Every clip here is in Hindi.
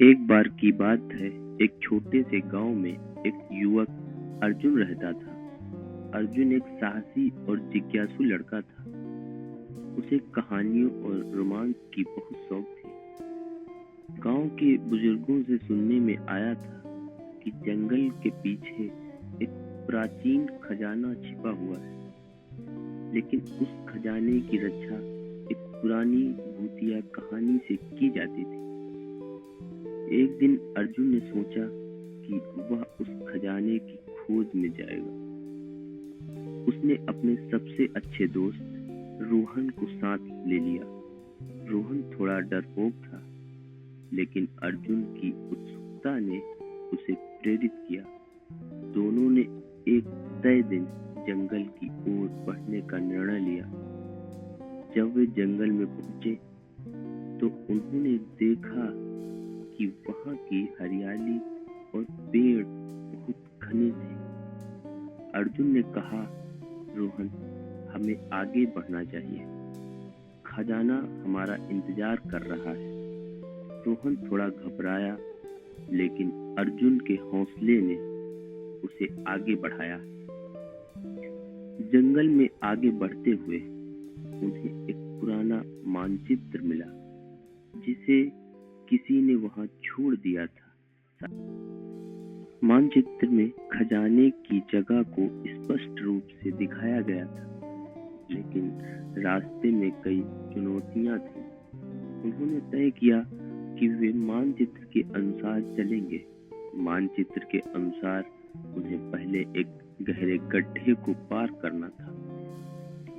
एक बार की बात है। एक छोटे से गांव में एक युवक अर्जुन रहता था। अर्जुन एक साहसी और जिज्ञासु लड़का था। उसे कहानियों और रोमांच की बहुत शौक थी। गांव के बुजुर्गों से सुनने में आया था कि जंगल के पीछे एक प्राचीन खजाना छिपा हुआ है, लेकिन उस खजाने की रक्षा एक पुरानी भूतिया कहानी से की जाती थी। एक दिन अर्जुन ने सोचा कि वह उस खजाने की खोज में जाएगा। उसने अपने सबसे अच्छे दोस्त रोहन को साथ ले लिया। रोहन थोड़ा डरपोक था, लेकिन अर्जुन की उत्सुकता ने उसे प्रेरित किया। दोनों ने एक तय दिन जंगल की ओर बढ़ने का निर्णय लिया। जब वे जंगल में पहुंचे तो उन्होंने देखा कि वहां की हरियाली और पेड़ बहुत घने थे। अर्जुन ने कहा, रोहन, हमें आगे बढ़ना चाहिए। खजाना हमारा इंतजार कर रहा है। रोहन थोड़ा घबराया, लेकिन अर्जुन के हौसले ने उसे आगे बढ़ाया। जंगल में आगे बढ़ते हुए उन्हें एक पुराना मानचित्र मिला, जिसे किसी ने वहां छोड़ दिया था। मानचित्र में खजाने की जगह को स्पष्ट रूप से दिखाया गया था, लेकिन रास्ते में कई चुनौतियां थीं। उन्होंने तय किया कि वे मानचित्र के अनुसार चलेंगे। मानचित्र के अनुसार उन्हें पहले एक गहरे गड्ढे को पार करना था।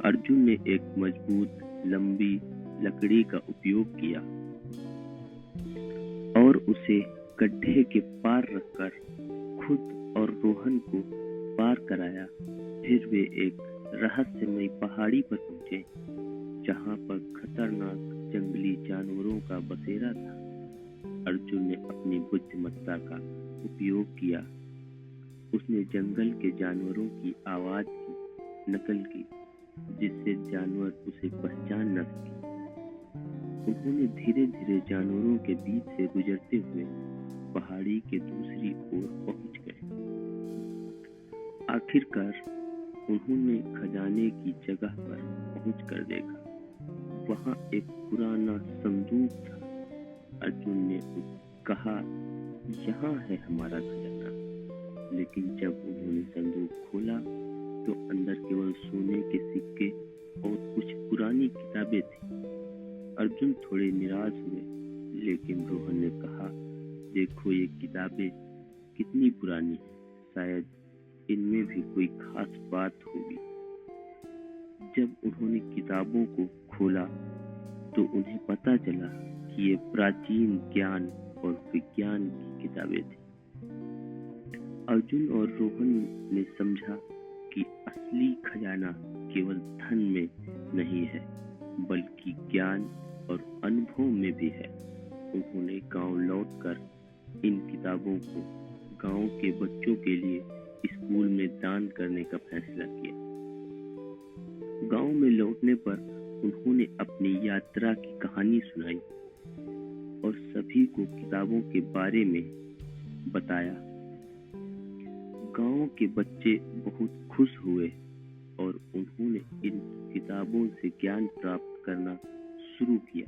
अर्जुन ने एक मजबूत लंबी लकड़ी का उपयोग किया और उसे गड्ढे के पार रखकर खुद और रोहन को पार कराया। फिर वे एक रहस्यमयी पहाड़ी पर पहुंचे, जहां पर खतरनाक जंगली जानवरों का बसेरा था। अर्जुन ने अपनी बुद्धिमत्ता का उपयोग किया। उसने जंगल के जानवरों की आवाज की नकल की, जिससे जानवर उसे पहचान न सके। उन्होंने धीरे धीरे जानवरों के बीच से गुजरते हुए पहाड़ी के दूसरी ओर पहुंच गए। आखिरकार उन्होंने खजाने की जगह पर पहुंचकर देखा। वहां एक पुराना संदूक था। अर्जुन ने कहा, यहाँ है हमारा खजाना। लेकिन जब उन्होंने संदूक खोला तो अंदर केवल सोने के सिक्के और कुछ पुरानी किताबें थी। अर्जुन थोड़े निराश हुए, लेकिन रोहन ने कहा, देखो ये किताबें कितनी पुरानी हैं, शायद इनमें भी कोई खास बात होगी। जब उन्होंने किताबों को खोला तो उन्हें पता चला कि ये प्राचीन ज्ञान और विज्ञान की किताबें थी। अर्जुन और रोहन ने समझा कि असली खजाना केवल धन में नहीं है, बल्कि ज्ञान और अनुभव में भी है। उन्होंने गांव लौटकर इन किताबों को गांव के बच्चों के लिए स्कूल में दान करने का फैसला किया। गांव में लौटने पर उन्होंने अपनी यात्रा की कहानी सुनाई और सभी को किताबों के बारे में बताया। गांव के बच्चे बहुत खुश हुए और उन्होंने इन किताबों से ज्ञान प्राप्त करना शुरू किया।